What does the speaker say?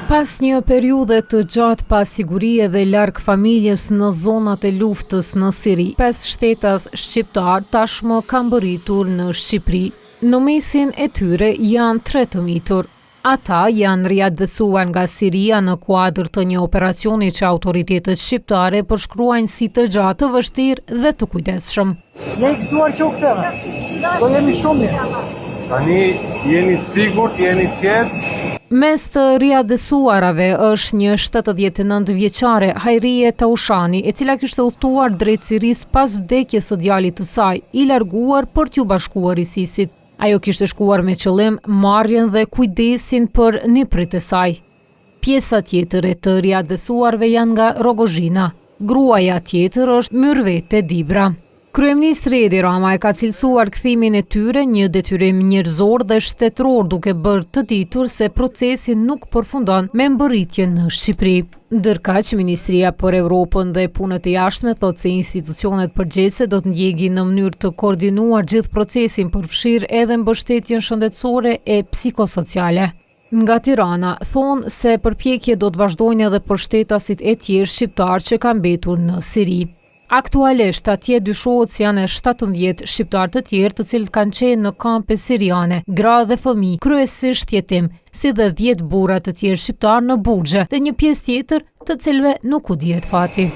Pas një periudhe të gjatë pa siguri dhe larg familjes në zonat e luftës në Siri, 5 shtetas shqiptar tashmë kanë mbërritur në Shqipëri. Në mesin e tyre janë 3 të mitur. Ata janë riadësuar nga Siria në kuadër të një operacioni që autoritetet shqiptare përshkruajnë si të gjatë, të vështirë dhe të kujdesshëm. Jeni gëzuar që u ktheve. Do jemi shumë mirë. Tani jeni të sigurt, jeni të qetë. Mes të riadësuarave është një 79 vjeçare Hajrije Taushani, e cila kishte udhëtuar drejt Siris pas vdekjes së djalit të saj, i larguar për t'ju bashkuar ISIS-it. Ajo kishte shkuar me qëllim marrjen dhe kujdesin për niprit e saj. Pjesa tjetër e të riadësuarve janë nga Rogozhina. Gruaja tjetër është Myrvete Dibra. Kryeministri Edi Rama e ka cilësuar kthimin e tyre një detyrim njerëzor dhe shtetëror, duke bërë të ditur se procesi nuk përfundon me mbërritjen në Shqipëri. Ndërkaq, Ministria për Evropën dhe Punët e Jashtme thotë se institucionet përgjegjëse do të ndjegin në mënyrë të koordinuar gjithë procesin, përfshirë edhe mbështetjen shëndetësore e psikosociale. Nga Tirana thonë se përpjekje do të vazhdojnë edhe për shtetasit e tjerë shqiptar që kanë mbetur në Siri. Aktualisht atje dyshohet se janë 17 shqiptar të tjerë të cilët kanë qenë në kampe siriane, gra dhe fëmijë, kryesisht jetim, si dhe 10 burra të tjerë shqiptar në Burgje dhe një pjesë tjetër të cilëve nuk u dihet fati.